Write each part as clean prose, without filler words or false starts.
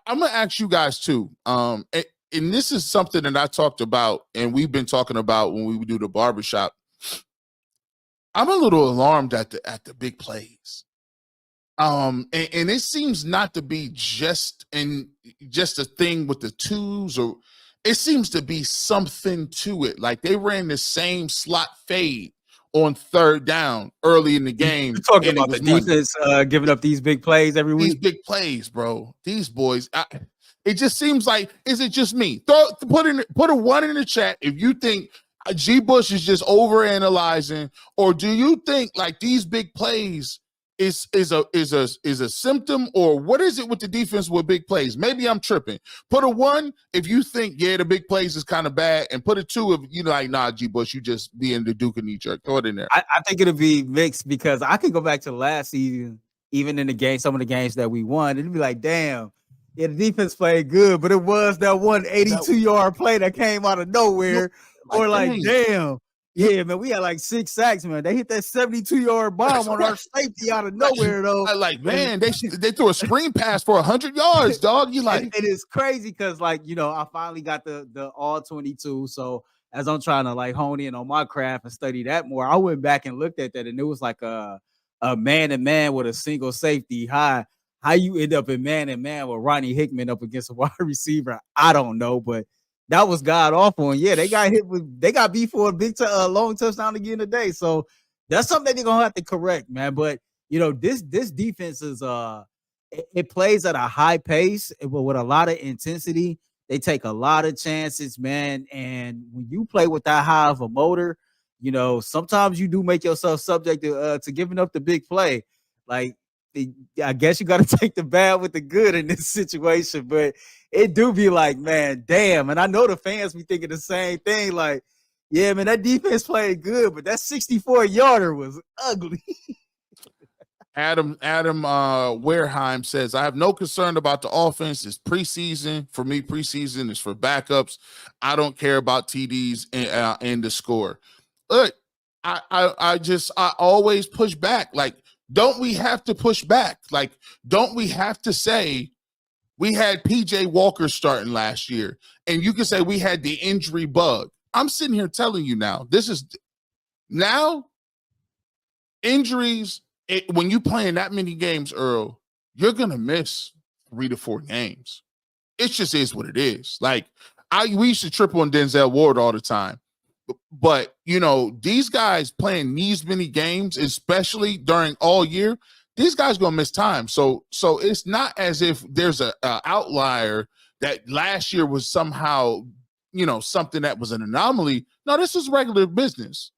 I'm gonna ask you guys too. And this is something that I talked about, and we've been talking about when we do the barbershop. I'm a little alarmed at the big plays. And it seems not to be just a thing with the twos, or it seems to be something to it. Like they ran the same slot fade on third down early in the game. You're talking about the defense giving up these big plays every week. These big plays, bro. These boys. It just seems like, is it just me? Put a 1 in the chat if you think G. Bush is just overanalyzing, or do you think like these big plays is a symptom, or what is it with the defense with big plays? Maybe I'm tripping. Put a 1 if you think the big plays is kind of bad, and put a 2 if you like, nah, G. Bush, you just being the Duke and jerk. Throw it in there. I think it'll be mixed, because I could go back to last season, even in the game, some of the games that we won, it'd be like, damn. Yeah, the defense played good, but it was that 182-yard play that came out of nowhere. Or like, damn. Yeah, man, we had like 6 sacks, man. They hit that 72-yard bomb on our safety out of nowhere, though. Like, man, they threw a screen pass for 100 yards, dog. You like, it is crazy because, like, I finally got the all 22. So as I'm trying to like hone in on my craft and study that more, I went back and looked at that, and it was like a man-to-man with a single safety high. How you end up in man-to-man with Ronnie Hickman up against a wide receiver, I don't know, but that was god awful. And yeah, they got beat for a big long touchdown again today. So that's something that they're gonna have to correct, man. But this defense is it plays at a high pace, but with a lot of intensity. They take a lot of chances, man. And when you play with that high of a motor, sometimes you do make yourself subject to giving up the big play. Like, I guess you got to take the bad with the good in this situation, but it do be like, man, damn. And I know the fans be thinking the same thing. Like, yeah, man, that defense played good, but that 64-yarder was ugly. Adam Wareheim says, I have no concern about the offense. It's preseason. For me, preseason is for backups. I don't care about TDs and the score. Look, I always push back. Like, don't we have to push back? Like, don't we have to say we had PJ Walker starting last year, and you can say we had the injury bug? I'm sitting here telling you now injuries, when you playing that many games, Earl, you're going to miss 3 to 4 games. It just is what it is. Like, we used to trip on Denzel Ward all the time. But, these guys playing these many games, especially during all year, these guys going to miss time. So it's not as if there's a outlier that last year was somehow, something that was an anomaly. No, this is regular business.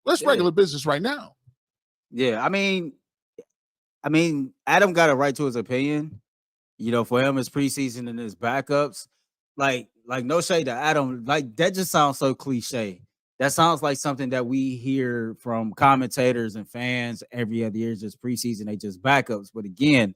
Regular business right now. Yeah, I mean, Adam got a right to his opinion. For him, it's preseason and his backups. Like no shade to Adam. Like, that just sounds so cliche. That sounds like something that we hear from commentators and fans every other year. Just preseason, they just backups. But again,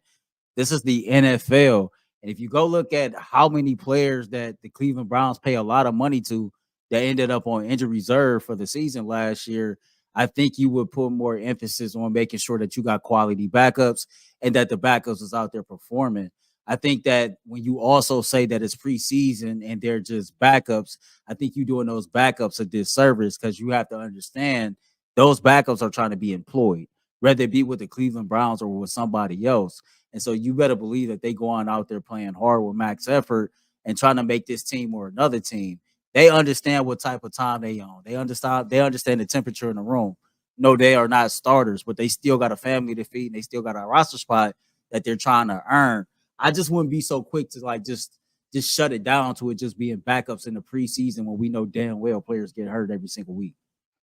this is the NFL. And if you go look at how many players that the Cleveland Browns pay a lot of money to that ended up on injury reserve for the season last year, I think you would put more emphasis on making sure that you got quality backups and that the backups is out there performing. I think that when you also say that it's preseason and they're just backups, I think you're doing those backups a disservice, because you have to understand those backups are trying to be employed, whether it be with the Cleveland Browns or with somebody else. And so you better believe that they go on out there playing hard with max effort and trying to make this team or another team. They understand what type of time they on. They understand the temperature in the room. No, they are not starters, but they still got a family to feed, and they still got a roster spot that they're trying to earn. I just wouldn't be so quick to like just shut it down to it just being backups in the preseason when we know damn well players get hurt every single week.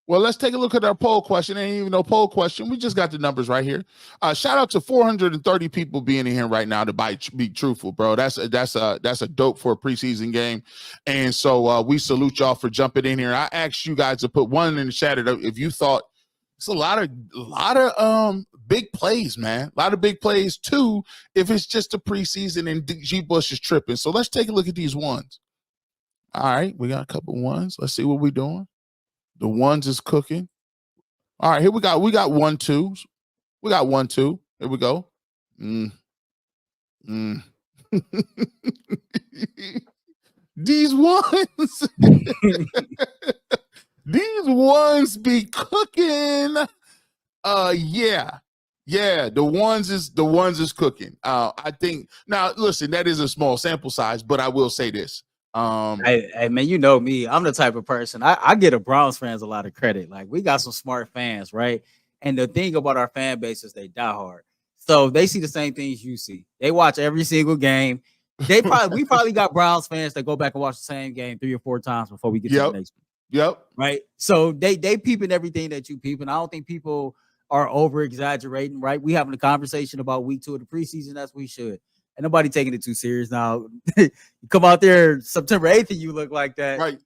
Well, let's take a look at our poll question. Ain't even no poll question. We just got the numbers right here. Shout out to 430 people being in here right now to be truthful, bro. That's a dope for a preseason game. And so we salute y'all for jumping in here. I asked you guys to put 1 in the chat if you thought it's a lot of big plays, man. A lot of big plays, too, if it's just a preseason and G. Bush is tripping. So let's take a look at these ones. All right, we got a couple ones. Let's see what we're doing. The ones is cooking. All right, here we got 1-2s. We got 1-2. Here we go. These ones, these ones be cooking. Yeah. The ones is cooking. I think now. Listen, that is a small sample size, but I will say this. Hey man, you know me. I'm the type of person. I get a Browns fans a lot of credit. Like we got some smart fans, right? And the thing about our fan base is they die hard. So they see the same things you see. They watch every single game. We probably got Browns fans that go back and watch the same game 3 or 4 times before we get to the next one. Yep. Right. So they peeping everything that you peeping. I don't think people are over exaggerating, right? We having a conversation about week 2 of the preseason. That's what we should. And nobody taking it too serious now. You come out there September 8th and you look like that. Right.